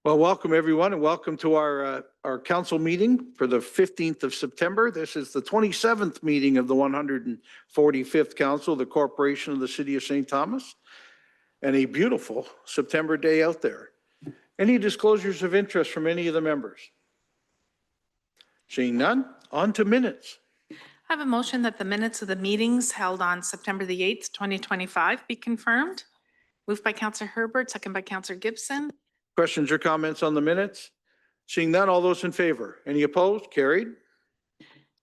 Well, welcome everyone and welcome to our council meeting for the 15th of September. This is the 27th meeting of the 145th Council of the Corporation of the City of St. Thomas, and a beautiful September day out there. Any disclosures of interest from any of the members? Seeing none, on to minutes. I have a motion that the minutes of the meetings held on September the 8th, 2025 be confirmed. Moved by Councillor Herbert, second by Councillor Gibson. Questions or comments on the minutes? Seeing none, all those in favor? Any opposed? Carried.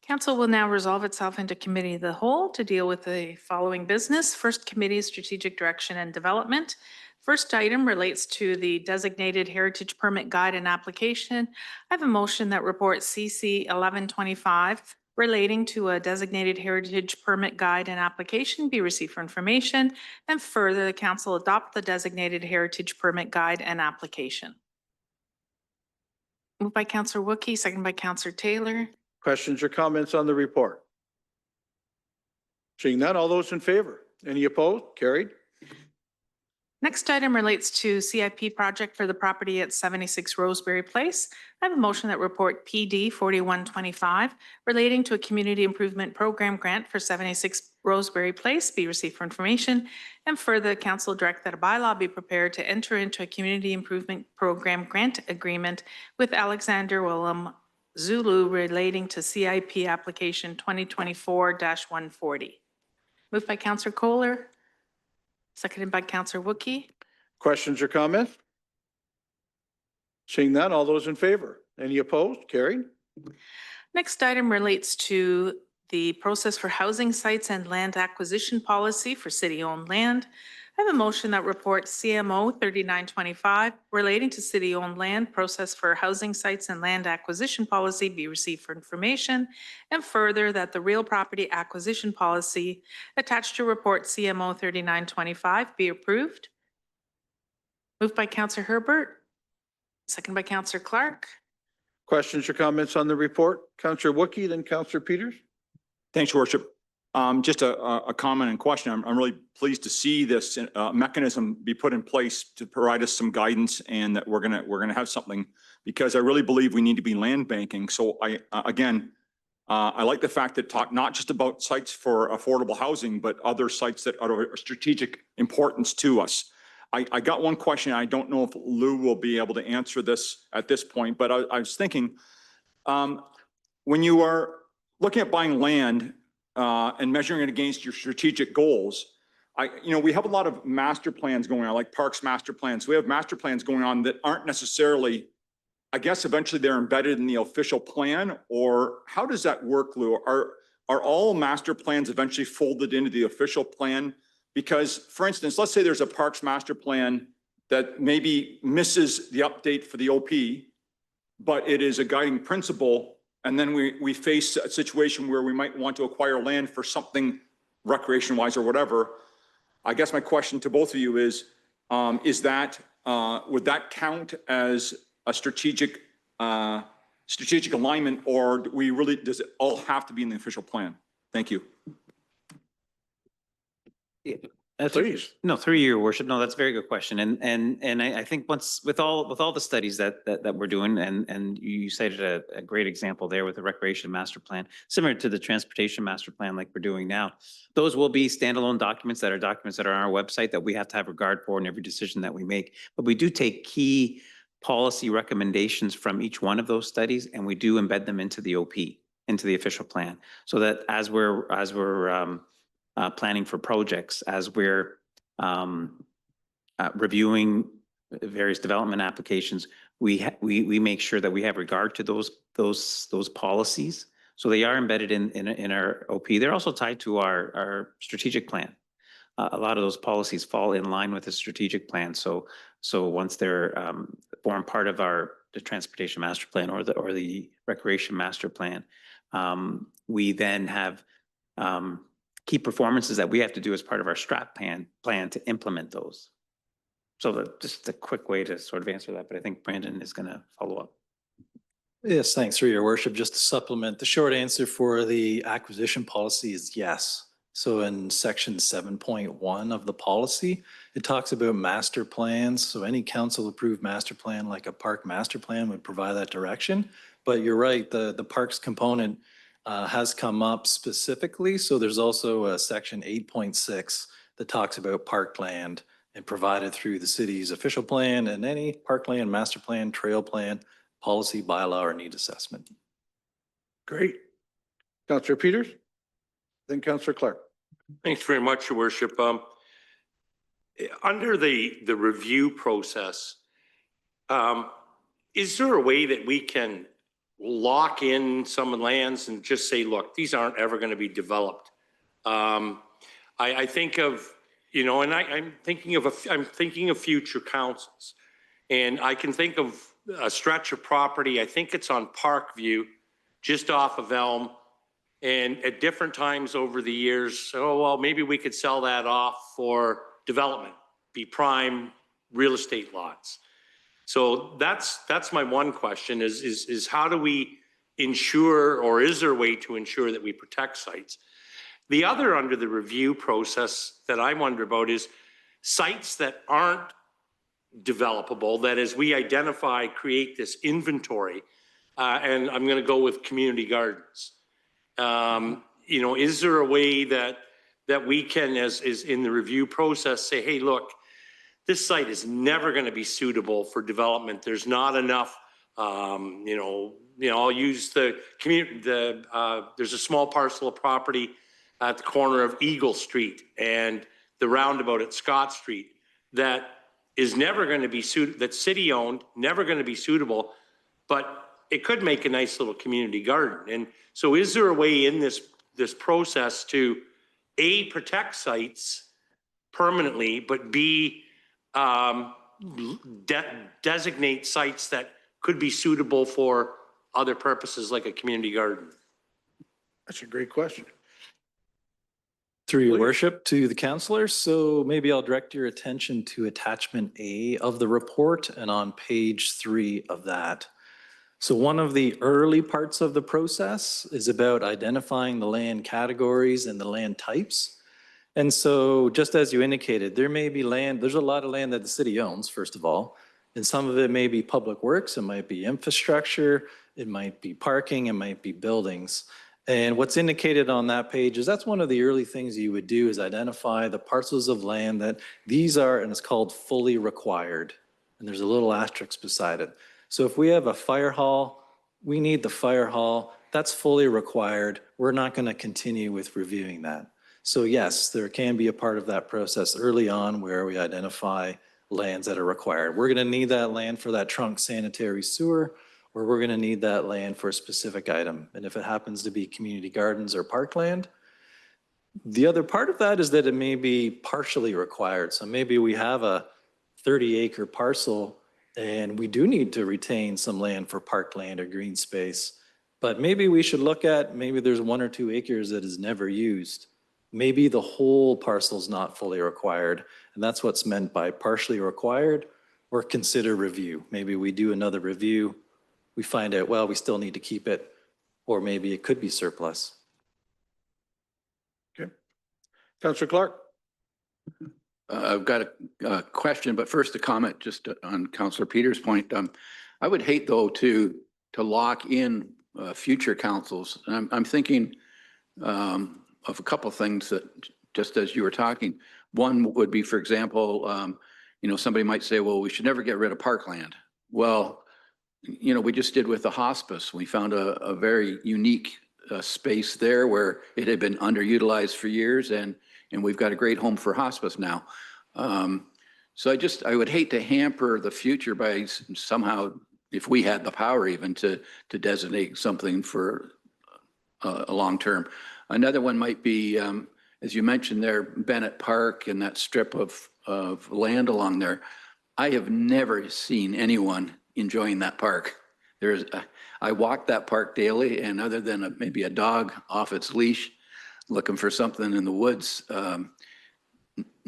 Council will now resolve itself into committee of the whole to deal with the following business. First committee is strategic direction and development. First item relates to the designated heritage permit guide and application. I have a motion that report CC 1125 relating to a designated heritage permit guide and application be received for information, and further the council adopt the designated heritage permit guide and application. Moved by Councillor Wookey, second by Councillor Taylor. Questions or comments on the report? Seeing none, all those in favor? Any opposed? Carried. Next item relates to CIP project for the property at 76 Roseberry Place. I have a motion that report PD 4125 relating to a community improvement program grant for 76 Roseberry Place be received for information, and further the council direct that a bylaw be prepared to enter into a community improvement program grant agreement with Alexander Willem Zulu relating to CIP application 2024-140. Moved by Councillor Kohler. Seconded by Councillor Wookey. Questions or comments? Seeing none, all those in favor? Any opposed? Carried. Next item relates to the process for housing sites and land acquisition policy for city-owned land. I have a motion that reports CMO 3925 relating to city-owned land process for housing sites and land acquisition policy be received for information, and further that the real property acquisition policy attached to report CMO 3925 be approved. Moved by Councillor Herbert, second by Councillor Clark. Questions or comments on the report? Councillor Wookey, then Councillor Peters. Thanks, Your Worship. Just a comment and question. I'm really pleased to see this mechanism be put in place to provide us some guidance, and that we're gonna have something, because I really believe we need to be land banking. So I like the fact that talk not just about sites for affordable housing, but other sites that are of strategic importance to us. I got one question. I don't know if Lou will be able to answer this at this point, but I was thinking, when you are looking at buying land and measuring it against your strategic goals, we have a lot of master plans going on, like parks master plans. We have master plans going on that aren't necessarily, I guess eventually they're embedded in the official plan, or how does that work, Lou? Are all master plans eventually folded into the official plan? Because, for instance, let's say there's a parks master plan that maybe misses the update for the OP, but it is a guiding principle. And then we face a situation where we might want to acquire land for something recreation-wise or whatever. I guess my question to both of you is that would that count as a strategic alignment, or does it all have to be in the official plan? Thank you. Please. No, through your worship. No, that's a very good question. And I think once with all the studies that we're doing, and you cited a great example there with the recreation master plan, similar to the transportation master plan like we're doing now. Those will be standalone documents that are on our website that we have to have regard for in every decision that we make. But we do take key policy recommendations from each one of those studies, and we do embed them into the OP, into the official plan, so that as we're planning for projects, as we're reviewing various development applications, we make sure that we have regard to those policies. So they are embedded in our OP. They're also tied to our strategic plan. A lot of those policies fall in line with the strategic plan. So once they're form part of the transportation master plan or the recreation master plan, we then have key performances that we have to do as part of our strat plan to implement those. So just a quick way to sort of answer that, but I think Brandon is going to follow up. Yes, thanks, through your worship. Just to supplement, the short answer for the acquisition policy is yes. So in section 7.1 of the policy, it talks about master plans. So any council approved master plan, like a park master plan, would provide that direction. But you're right, the parks component has come up specifically. So there's also a section 8.6 that talks about parkland and provided through the city's official plan and any parkland, master plan, trail plan, policy, bylaw, or need assessment. Great. Counselor Peters, then Counselor Clark. Thanks very much, Your Worship. Under the review process, is there a way that we can lock in some lands and just say, look, these aren't ever going to be developed? I think of, you know, and I'm thinking of future councils, and I can think of a stretch of property. I think it's on Parkview, just off of Elm. And at different times over the years, oh, well, maybe we could sell that off for development, be prime real estate lots. So that's my one question is how do we ensure, or is there a way to ensure that we protect sites? The other under the review process that I wonder about is sites that aren't developable, that as we identify, create this inventory, and I'm going to go with community gardens. You know, is there a way that we can, as is in the review process, say, hey, look, this site is never going to be suitable for development. There's not enough, you know, I'll use the community, there's a small parcel of property at the corner of Eagle Street and the roundabout at Scott Street that is never going to be suitable, that's city owned, never going to be suitable, but it could make a nice little community garden. And so is there a way in this process to A, protect sites permanently, but B, designate sites that could be suitable for other purposes like a community garden? That's a great question. Through your worship to the councillors. So maybe I'll direct your attention to attachment A of the report and on page 3 of that. So one of the early parts of the process is about identifying the land categories and the land types. And so just as you indicated, there may be land, there's a lot of land that the city owns, first of all, and some of it may be public works, it might be infrastructure, it might be parking, it might be buildings. And what's indicated on that page is that's one of the early things you would do is identify the parcels of land that these are, and it's called fully required. And there's a little asterisk beside it. So if we have a fire hall, we need the fire hall, that's fully required. We're not going to continue with reviewing that. So yes, there can be a part of that process early on where we identify lands that are required. We're going to need that land for that trunk sanitary sewer, or we're going to need that land for a specific item. And if it happens to be community gardens or parkland, the other part of that is that it may be partially required. So maybe we have a 30-acre parcel and we do need to retain some land for parkland or green space. But maybe we should look at, maybe there's 1 or 2 acres that is never used. Maybe the whole parcel is not fully required. And that's what's meant by partially required or consider review. Maybe we do another review. We find out, well, we still need to keep it, or maybe it could be surplus. Okay. Councillor Clark. I've got a question, but first a comment just on Councillor Peters' point. I would hate though to lock in future councils. And I'm thinking of a couple of things that just as you were talking. One would be, for example, you know, somebody might say, well, we should never get rid of parkland. Well, you know, we just did with the hospice. We found a very unique space there where it had been underutilized for years, and we've got a great home for hospice now. So I would hate to hamper the future by somehow, if we had the power even to designate something for a long term. Another one might be, as you mentioned there, Bennett Park and that strip of land along there. I have never seen anyone enjoying that park. I walk that park daily, and other than maybe a dog off its leash looking for something in the woods,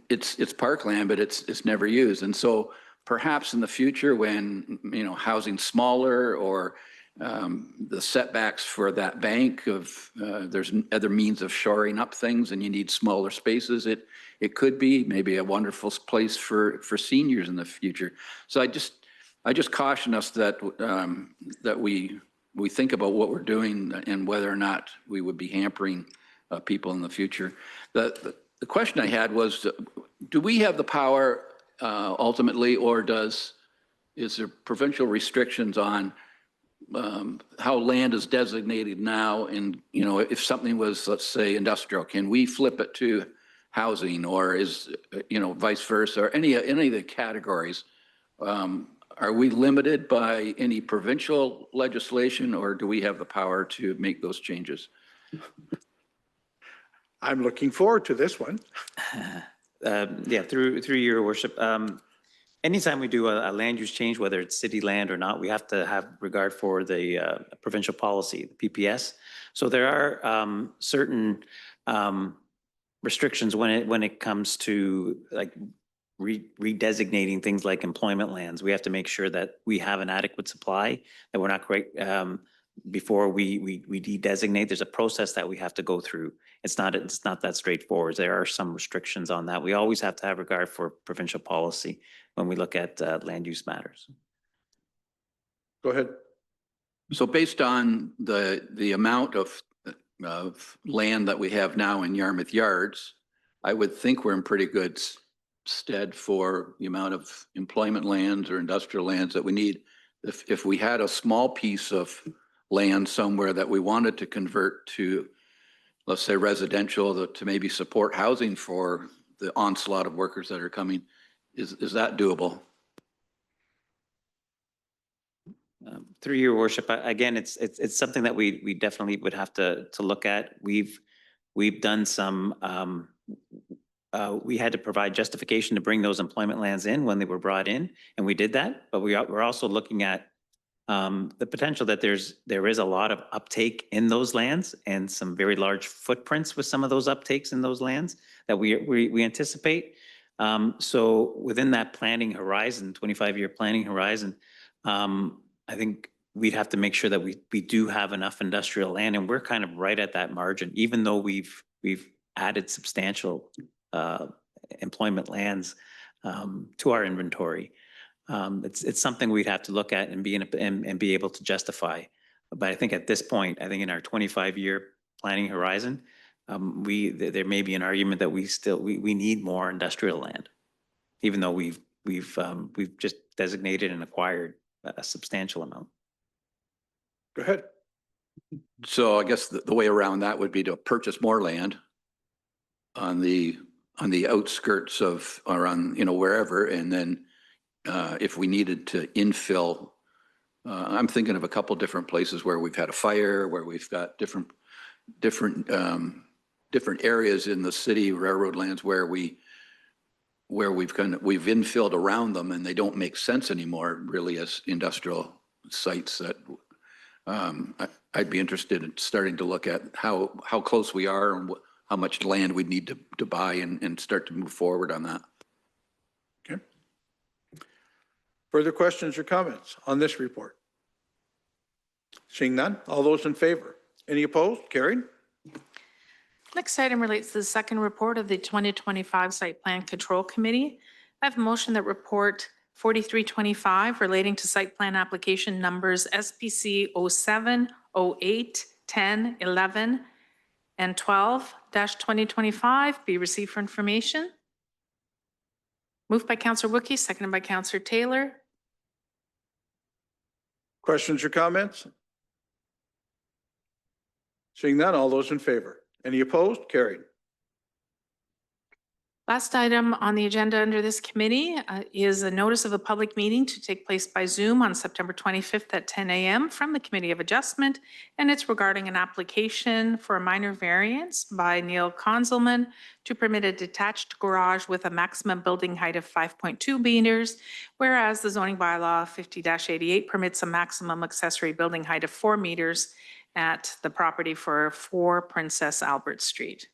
it's parkland, but it's never used. And so perhaps in the future when, you know, housing's smaller or the setbacks for that bank of, there's other means of shoring up things and you need smaller spaces. It could be maybe a wonderful place for seniors in the future. So I just caution us that, that we think about what we're doing and whether or not we would be hampering people in the future. The question I had was, do we have the power ultimately, or is there provincial restrictions on how land is designated now? And, you know, if something was, let's say, industrial, can we flip it to housing, or is, you know, vice versa, or any of the categories? Are we limited by any provincial legislation, or do we have the power to make those changes? I'm looking forward to this one. Yeah, through your worship. Anytime we do a land use change, whether it's city land or not, we have to have regard for the provincial policy, the PPS. So there are certain restrictions when it comes to like redesignating things like employment lands. We have to make sure that we have an adequate supply, that we're not great before we de-designate. There's a process that we have to go through. It's not that straightforward. There are some restrictions on that. We always have to have regard for provincial policy when we look at land use matters. Go ahead. So based on the amount of land that we have now in Yarmouth Yards, I would think we're in pretty good stead for the amount of employment lands or industrial lands that we need. If we had a small piece of land somewhere that we wanted to convert to, let's say, residential, to maybe support housing for the onslaught of workers that are coming, is that doable? Through your worship, again, it's something that we definitely would have to look at. We've done some, we had to provide justification to bring those employment lands in when they were brought in, and we did that. But we're also looking at the potential that there is a lot of uptake in those lands and some very large footprints with some of those uptakes in those lands that we anticipate. So within that planning horizon, 25-year planning horizon, I think we'd have to make sure that we do have enough industrial land, and we're kind of right at that margin, even though we've added substantial employment lands to our inventory. It's something we'd have to look at and be able to justify. But I think at this point, I think in our 25-year planning horizon, there may be an argument that we need more industrial land, even though we've just designated and acquired a substantial amount. Go ahead. So I guess the way around that would be to purchase more land on the outskirts of, or on, you know, wherever, and then if we needed to infill, I'm thinking of a couple different places where we've had a fire, where we've got different areas in the city, railroad lands, where we've infilled around them and they don't make sense anymore really as industrial sites. That I'd be interested in starting to look at how close we are and how much land we'd need to buy and start to move forward on that. Okay. Further questions or comments on this report? Seeing none, all those in favor? Any opposed? Carried. Next item relates to the second report of the 2025 Site Plan Control Committee. I have a motion that report 4325 relating to site plan application numbers SPC 07, 08, 10, 11, and 12-2025 be received for information. Moved by Councillor Wookey, seconded by Councillor Taylor. Questions or comments? Seeing none, all those in favor? Any opposed? Carried. Last item on the agenda under this committee is a notice of a public meeting to take place by Zoom on September 25th at 10 a.m. from the Committee of Adjustment, and it's regarding an application for a minor variance by Neil Konzelman to permit a detached garage with a maximum building height of 5.2 meters, whereas the zoning bylaw 50-88 permits a maximum accessory building height of 4 meters at the property for 4 Princess Albert Street.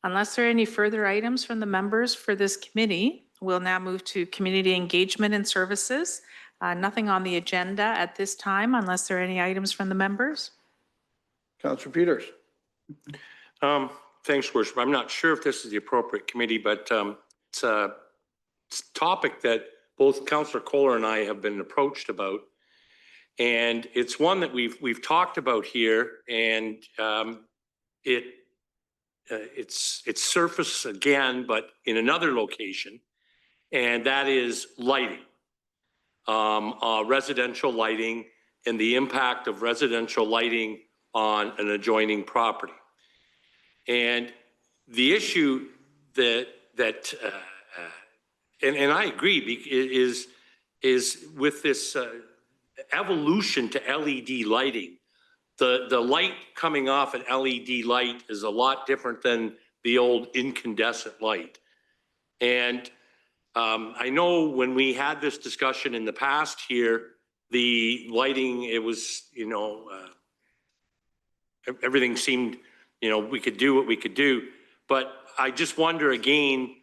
Unless there are any further items from the members for this committee, we'll now move to community engagement and services. Nothing on the agenda at this time unless there are any items from the members. Councillor Peters. Thanks, Worship. I'm not sure if this is the appropriate committee, but it's a topic that both Councillor Kohler and I have been approached about. And it's one that we've talked about here, and it's surfaced again, but in another location, and that is lighting, residential lighting, and the impact of residential lighting on an adjoining property. And the issue and I agree, is with this evolution to LED lighting. The light coming off an LED light is a lot different than the old incandescent light. And I know when we had this discussion in the past here, the lighting, it was, everything seemed, we could do what we could do. But I just wonder again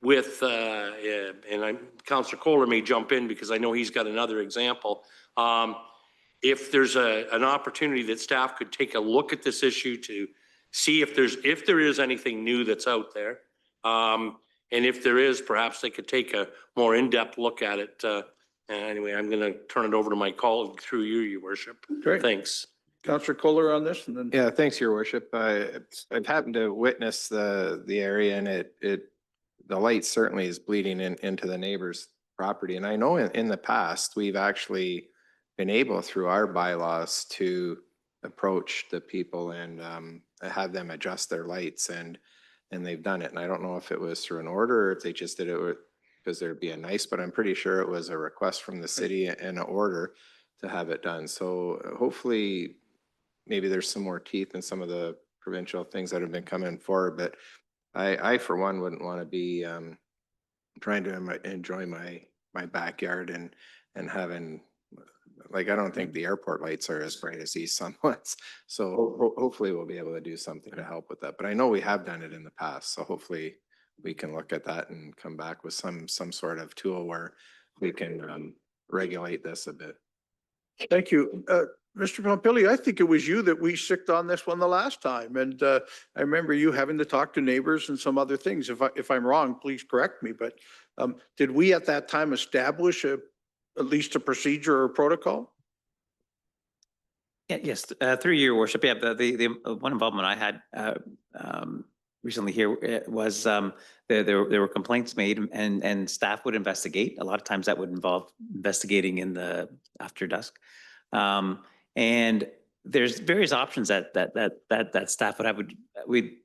with, and Councillor Kohler may jump in because I know he's got another example. If there's an opportunity that staff could take a look at this issue to see if there is anything new that's out there. And if there is, perhaps they could take a more in-depth look at it. Anyway, I'm going to turn it over to my colleague through you, Your Worship. Great. Thanks. Councillor Kohler on this, and then. Yeah, thanks, Your Worship. I've happened to witness the area, and the light certainly is bleeding into the neighbor's property. And I know in the past, we've actually been able through our bylaws to approach the people and have them adjust their lights, and they've done it. And I don't know if it was through an order or if they just did it because there'd be a nice, but I'm pretty sure it was a request from the city and an order to have it done. So hopefully maybe there's some more teeth in some of the provincial things that have been coming forward, but I for one wouldn't want to be trying to enjoy my backyard and having, like, I don't think the airport lights are as bright as these sun ones. So hopefully we'll be able to do something to help with that. But I know we have done it in the past. So hopefully we can look at that and come back with some sort of tool where we can regulate this a bit. Thank you. Mr. Pompili, I think it was you that we sicked on this one the last time. And I remember you having to talk to neighbors and some other things. If I'm wrong, please correct me. But did we at that time establish at least a procedure or protocol? Yeah, yes, through Your Worship. Yeah, the one involvement I had recently here was there were complaints made, and staff would investigate. A lot of times that would involve investigating in the after dusk. And there's various options that staff would have. We'd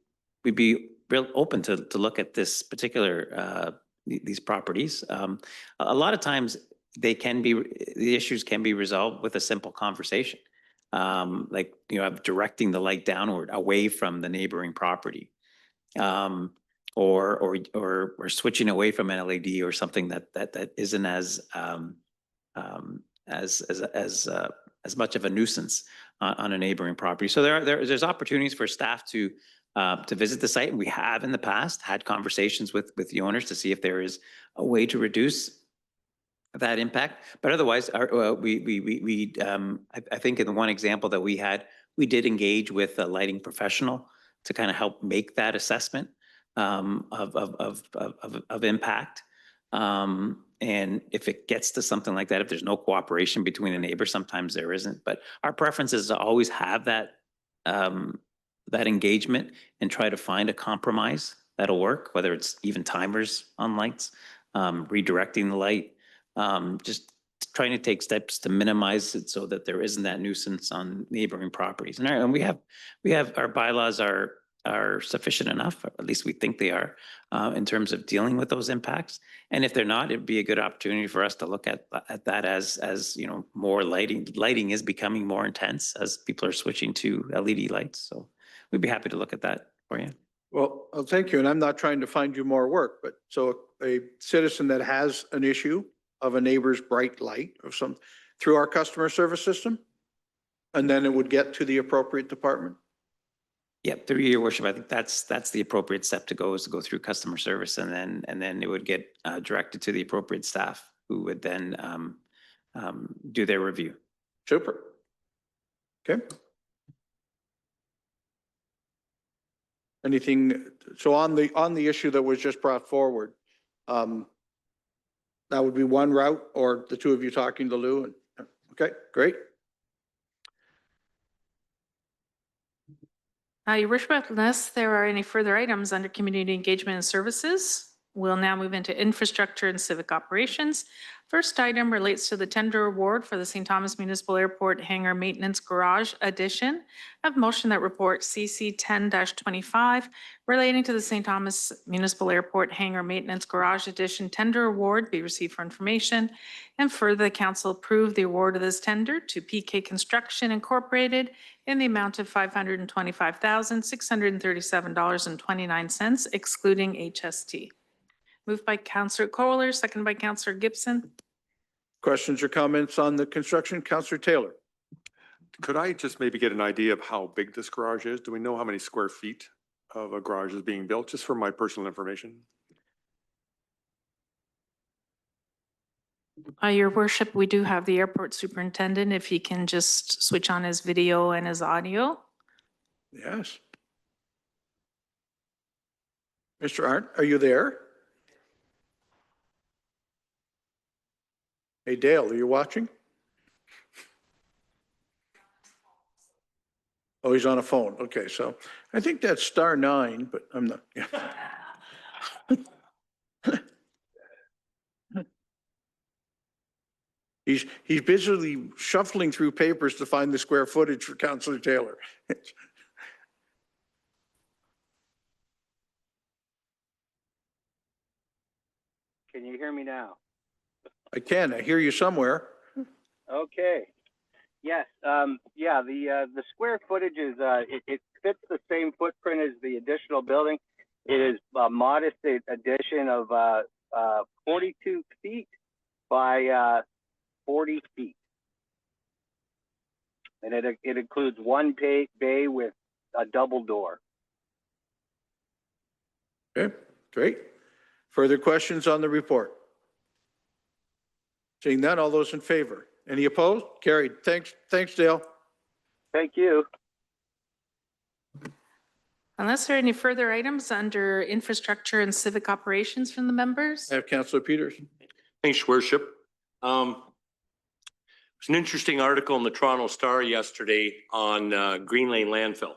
be real open to look at this particular these properties. A lot of times the issues can be resolved with a simple conversation, like directing the light downward away from the neighboring property, or switching away from an LED or something that isn't as much of a nuisance on a neighboring property. So there's opportunities for staff to visit the site, and we have in the past had conversations with the owners to see if there is a way to reduce that impact. But otherwise, I think in the one example that we had, we did engage with a lighting professional to kind of help make that assessment of impact. And if it gets to something like that, if there's no cooperation between the neighbors, sometimes there isn't. But our preference is to always have that engagement and try to find a compromise that'll work, whether it's even timers on lights, redirecting the light, just trying to take steps to minimize it so that there isn't that nuisance on neighboring properties. And we have our bylaws are sufficient enough, or at least we think they are, in terms of dealing with those impacts. And if they're not, it'd be a good opportunity for us to look at that as more lighting. Lighting is becoming more intense as people are switching to LED lights. So we'd be happy to look at that for you. Well, thank you. And I'm not trying to find you more work, but so a citizen that has an issue of a neighbor's bright light of some through our customer service system, and then it would get to the appropriate department. Yeah, through Your Worship, I think that's the appropriate step to go, is to go through customer service, and then it would get directed to the appropriate staff, who would then do their review. Super. Okay. Anything, so on the issue that was just brought forward, that would be one route, or the two of you talking to Lou and, okay, great. Your worship, unless there are any further items under community engagement and services, we'll now move into infrastructure and civic operations. First item relates to the tender award for the St. Thomas Municipal Airport Hangar Maintenance Garage Addition. I have a motion that report CC 10-25 relating to the St. Thomas Municipal Airport Hangar Maintenance Garage Addition tender award be received for information. And further, the council approve the award of this tender to PK Construction Incorporated in the amount of $525,637.29, excluding HST. Moved by Councillor Kohler, seconded by Councillor Gibson. Questions or comments on the construction? Councillor Taylor? Could I just maybe get an idea of how big this garage is? Do we know how many square feet of a garage is being built, just for my personal information? Your worship, we do have the airport superintendent, if he can just switch on his video and his audio. Yes. Mr. Arndt, are you there? Hey, Dale, are you watching? Oh, he's on a phone. Okay, so I think that's *9, but I'm not. Yeah. He's busily shuffling through papers to find the square footage for Councillor Taylor. Can you hear me now? I can. I hear you somewhere. Okay. Yes. Yeah. The square footage is it fits the same footprint as the additional building. It is a modest addition of 42 feet by 40 feet, and it includes one bay with a double door. Okay, great. Further questions on the report? Seeing none, all those in favor? Any opposed? Carried. Thanks, Dale. Thank you. Unless there are any further items under infrastructure and civic operations from the members? I have Councillor Peters. Thanks, Your Worship. There's an interesting article in the Toronto Star yesterday on Green Lane landfill.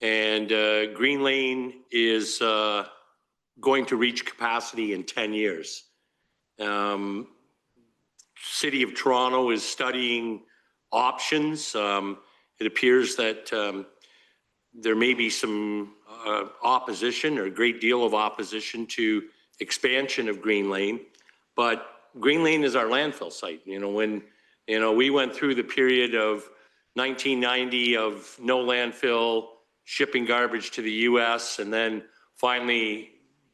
And Green Lane is going to reach capacity in 10 years. City of Toronto is studying options. It appears that there may be some opposition, or a great deal of opposition, to expansion of Green Lane. But Green Lane is our landfill site. When we went through the period of 1990 of no landfill, shipping garbage to the US, and then finally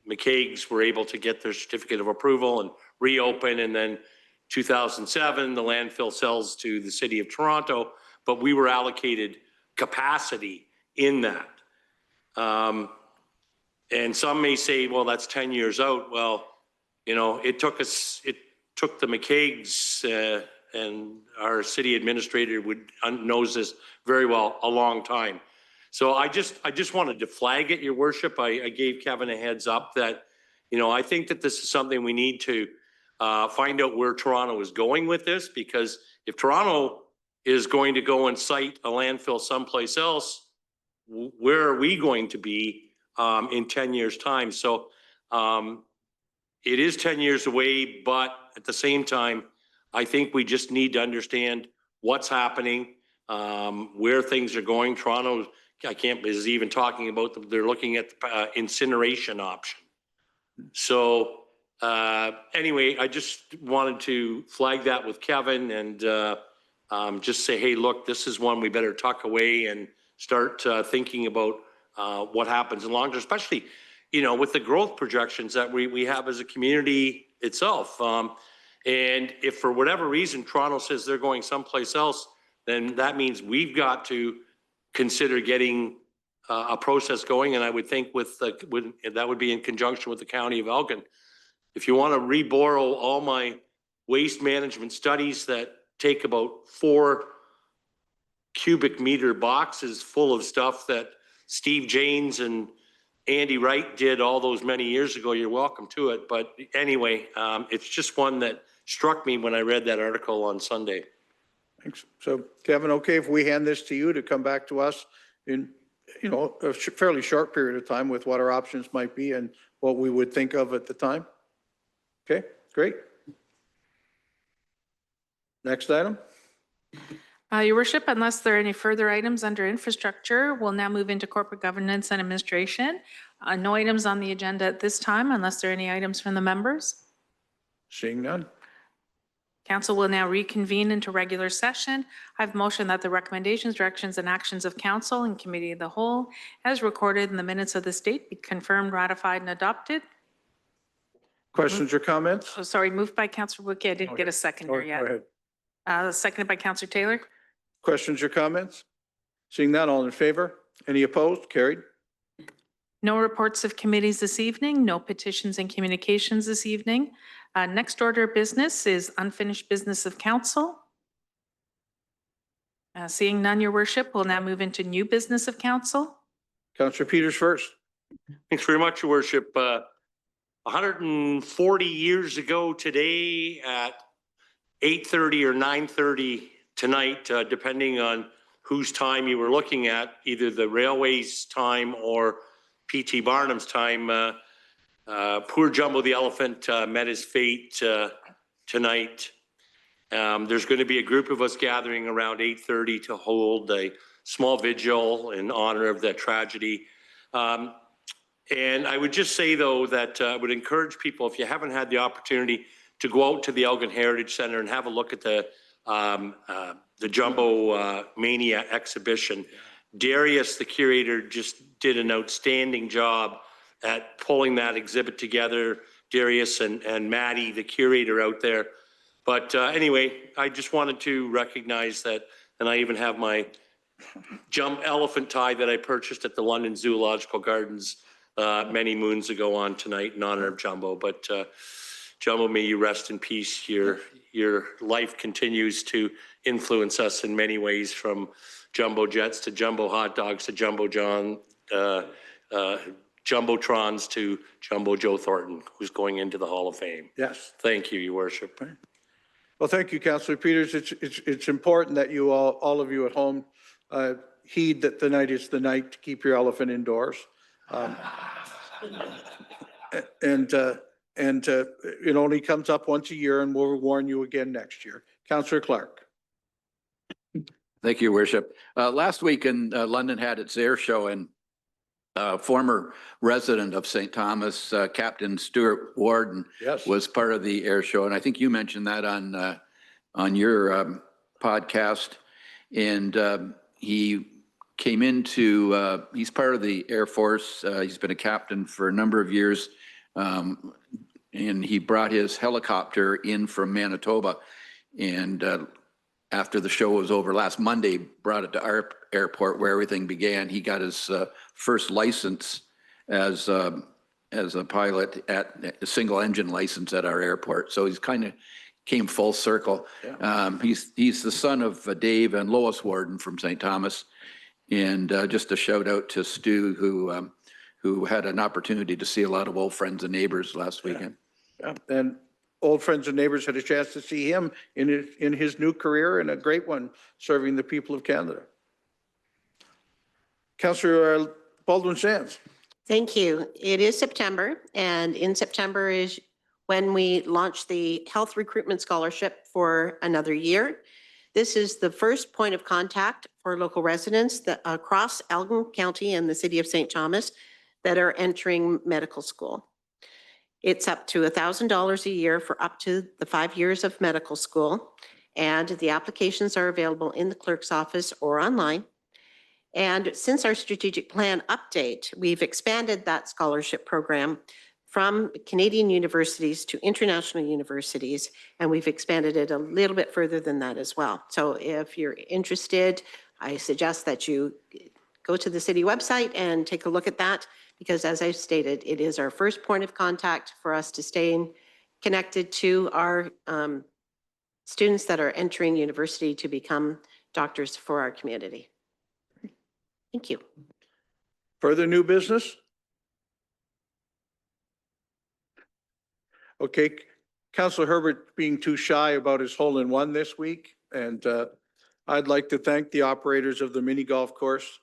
McCaig's were able to get their certificate of approval and reopen, and then 2007, the landfill sells to the City of Toronto, but we were allocated capacity in that. And some may say, well, that's 10 years out. Well, it took the McCaig's and our city administrator knows this very well, a long time. So I just wanted to flag it, Your Worship. I gave Kevin a heads up that, I think that this is something we need to find out where Toronto is going with this, because if Toronto is going to go and site a landfill someplace else, where are we going to be in 10 years' time? So it is 10 years away, but at the same time, I think we just need to understand what's happening, where things are going. Toronto, is even talking about, they're looking at the incineration option. So anyway, I just wanted to flag that with Kevin and just say, hey, look, this is one we better tuck away and start thinking about what happens in long term, especially, with the growth projections that we have as a community itself. And if for whatever reason Toronto says they're going someplace else, then that means we've got to consider getting a process going. And I would think that would be in conjunction with the County of Elgin. If you want to reborrow all my waste management studies that take about 4 cubic meter boxes full of stuff that Steve Janes and Andy Wright did all those many years ago. You're welcome to it. But anyway, it's just one that struck me when I read that article on Sunday. Thanks. So Kevin, okay if we hand this to you to come back to us in, you know, a fairly short period of time with what our options might be and what we would think of at the time? Okay, great. Next item. Your worship, unless there are any further items under infrastructure, we'll now move into corporate governance and administration. No items on the agenda at this time unless there are any items from the members. Seeing none. Council will now reconvene into regular session. I have motion that the recommendations, directions, and actions of council and committee of the whole, as recorded in the minutes of this date, be confirmed, ratified, and adopted. Questions or comments? Oh, sorry, moved by Councillor Wookie. I didn't get a seconder Go yet. ahead. Seconded by Councillor Taylor. Questions or comments? Seeing none, all in favor? Any opposed? Carried. No reports of committees this evening, no petitions and communications this evening. Next order of business is unfinished business of council. Seeing none, your worship, we'll now move into new business of council. Councillor Peters first. Thanks very much, Your Worship. 140 years ago today at 8:30 or 9:30 tonight, depending on whose time you were looking at, either the railway's time or P.T. Barnum's time, poor Jumbo the elephant met his fate tonight. There's going to be a group of us gathering around 8:30 to hold a small vigil in honor of that tragedy. And I would just say, though, that I would encourage people, if you haven't had the opportunity, to go out to the Elgin Heritage Center and have a look at the Jumbo Mania exhibition. Darius, the curator, just did an outstanding job at pulling that exhibit together. Darius and Maddie, the curator out there. But anyway, I just wanted to recognize that, and I even have my jump elephant tie that I purchased at the London Zoological Gardens many moons ago on tonight in honor of Jumbo. But Jumbo, may you rest in peace. Your life continues to influence us in many ways, from Jumbo Jets to Jumbo Hot Dogs to Jumbo John, Jumbotrons to Jumbo Joe Thornton, who's going into the Hall of Fame. Yes. Thank you, Your Worship. Well, thank you, Councillor Peters. It's important that you all of you at home heed that tonight is the night to keep your elephant indoors. It only comes up once a year, and we'll warn you again next year. Councillor Clark. Thank you, Worship. Last week in London had its air show, and former resident of St. Thomas, Captain Stuart Warden, Yes. was part of the air show. And I think you mentioned that on your podcast. And he came into, he's part of the Air Force. He's been a captain for a number of years. And he brought his helicopter in from Manitoba. And after the show was over last Monday, brought it to our airport where everything began. He got his first license as a pilot, at a single engine license at our airport. So he's kind of came full circle. Yeah. He's the son of Dave and Lois Warden from St. Thomas. And just a shout out to Stu, who had an opportunity to see a lot of old friends and neighbors last weekend. Yeah. And old friends and neighbors had a chance to see him in his new career, and a great one, serving the people of Canada. Councillor Baldwin Sands. Thank you. It is September, and in September is when we launch the Health Recruitment Scholarship for another year. This is the first point of contact for local residents across Elgin County and the city of St. Thomas that are entering medical school. It's up to $1,000 a year for up to the 5 years of medical school, and the applications are available in the clerk's office or online. And since our strategic plan update, we've expanded that scholarship program from Canadian universities to international universities, and we've expanded it a little bit further than that as well. So if you're interested, I suggest that you go to the city website and take a look at that, because as I stated, it is our first point of contact for us to stay connected to our students that are entering university to become doctors for our community. Thank you. Further new business? Okay, Councillor Herbert being too shy about his hole-in-one this week, and I'd like to thank the operators of the mini golf course.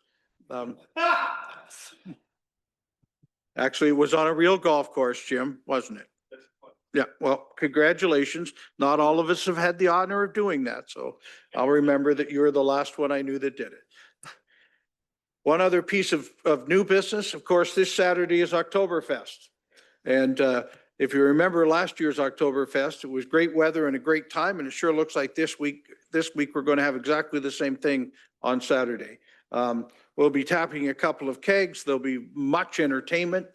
Actually, it was on a real golf course, Jim, wasn't it? Yeah, well, congratulations. Not all of us have had the honor of doing that, so I'll remember that you were the last one I knew that did it. One other piece of new business, of course, this Saturday is Oktoberfest. And if you remember last year's Oktoberfest, it was great weather and a great time, and it sure looks like this week we're going to have exactly the same thing on Saturday. We'll be tapping a couple of kegs. There'll be much entertainment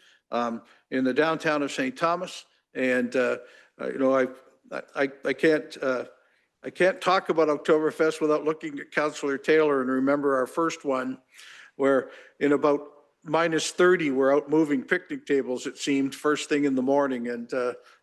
in the downtown of St. Thomas. And, you know, I can't talk about Oktoberfest without looking at Councillor Taylor and remember our first one, where in about -30, we're out moving picnic tables, it seemed, first thing in the morning. And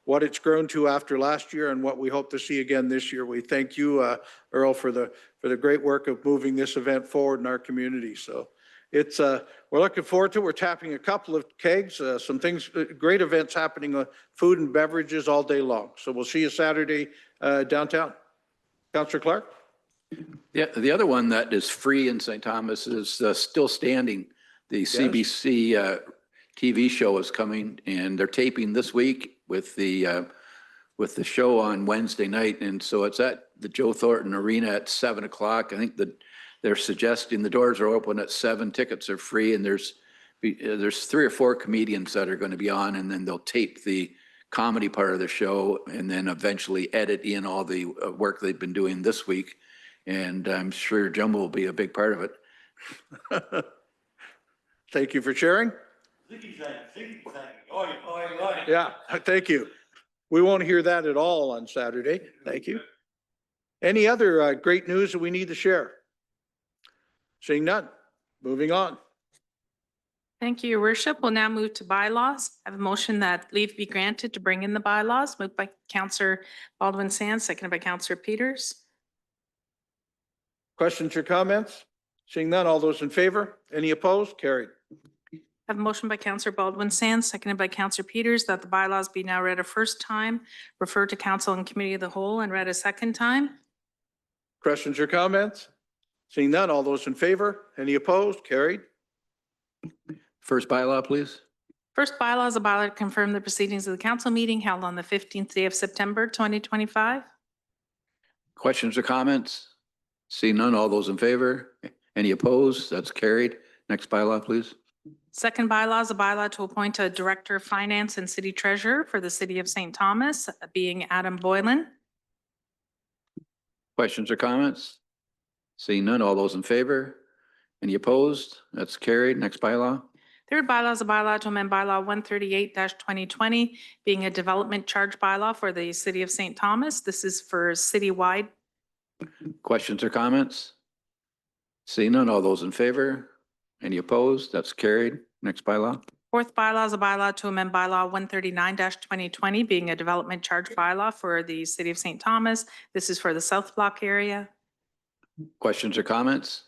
what it's grown to after last year and what we hope to see again this year. We thank you, Earl, for the great work of moving this event forward in our community. So it's, we're looking forward to it. We're tapping a couple of kegs, some things, great events happening, food and beverages all day long. So we'll see you Saturday downtown. Councillor Clark? Yeah, the other one that is free in St. Thomas is Still Standing. The CBC TV show is coming, and they're taping this week with the show on Wednesday night. And so it's at the Joe Thornton Arena at 7 o'clock. I think that they're suggesting the doors are open at 7, tickets are free, and there's 3 or 4 comedians that are going to be on, and then they'll tape the comedy part of the show and then eventually edit in all the work they've been doing this week. And I'm sure Jumbo will be a big part of it. Thank you for sharing. Yeah, thank you. We won't hear that at all on Saturday. Thank you. Any other great news that we need to share? Seeing none, moving on. Thank you, Your Worship. We'll now move to bylaws. I have a motion that leave be granted to bring in the bylaws, moved by Councillor Baldwin Sands, seconded by Councillor Peters. Questions or comments? Seeing none, all those in favor? Any opposed? Carried. I have a motion by Councillor Baldwin Sands, seconded by Councillor Peters, that the bylaws be now read a first time, referred to council and committee of the whole, and read a second time. Questions or comments? Seeing none, all those in favor? Any opposed? Carried. First bylaw, please. First bylaw is a bylaw to confirm the proceedings of the council meeting held on the 15th day of September 2025. Questions or comments? Seeing none, all those in favor? Any opposed? That's carried. Next bylaw, please. Second bylaw is a bylaw to appoint a director of finance and city treasurer for the city of St. Thomas, being Adam Boylan. Questions or comments? Seeing none, all those in favor? Any opposed? That's carried. Next bylaw. Third bylaw is a bylaw to amend bylaw 138-2020, being a development charge bylaw for the city of St. Thomas. This is for citywide. Questions or comments? Seeing none, all those in favor? Any opposed? That's carried. Next bylaw. Fourth bylaw is a bylaw to amend bylaw 139-2020, being a development charge bylaw for the city of St. Thomas. This is for the South Block area. Questions or comments?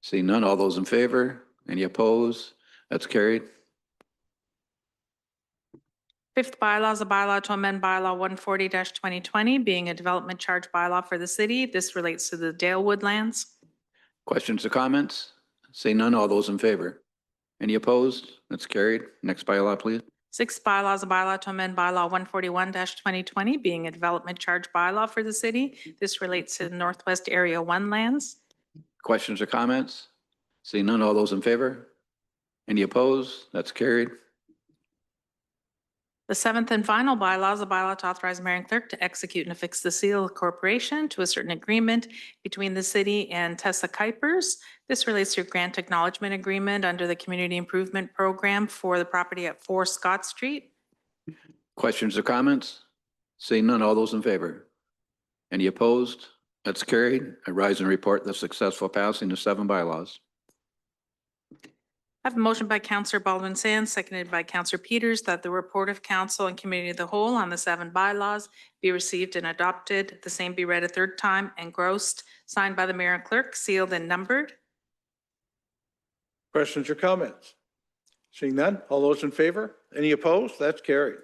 Seeing none, all those in favor? Any opposed? That's carried. Fifth bylaw is a bylaw to amend bylaw 140-2020, being a development charge bylaw for the city. This relates to the Dale Woodlands. Questions or comments? Seeing none, all those in favor? Any opposed? That's carried. Next bylaw, please. Sixth bylaw is a bylaw to amend bylaw 141-2020, being a development charge bylaw for the city. This relates to the Northwest Area 1 lands. Questions or comments? Seeing none, all those in favor? Any opposed? That's carried. The seventh and final bylaw is a bylaw to authorize mayor and clerk to execute and affix the seal of corporation to a certain agreement between the city and Tessa Kuipers. This relates to a grant acknowledgement agreement under the Community Improvement Program for the property at 4 Scott Street. Questions or comments? Seeing none, all those in favor? Any opposed? That's carried. I rise and report the successful passing of 7 bylaws. I I have a motion by Counselor Baldwin Sands, seconded by Counselor Peters, that the report of council and committee of the whole on the 7 bylaws be received and adopted. The same be read a third time, engrossed, signed by the mayor and clerk, sealed and numbered. Questions or comments? Seeing none, all those in favor? Any opposed? That's carried.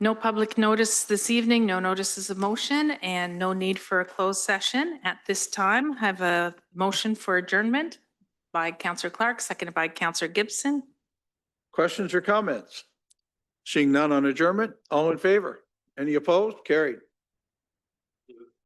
No public notice this evening, no notices of motion, and no need for a closed session. At this time, I have a motion for adjournment by Counselor Clark, seconded by Counselor Gibson. Questions or comments? Seeing none on adjournment, all in favor? Any opposed? Carried.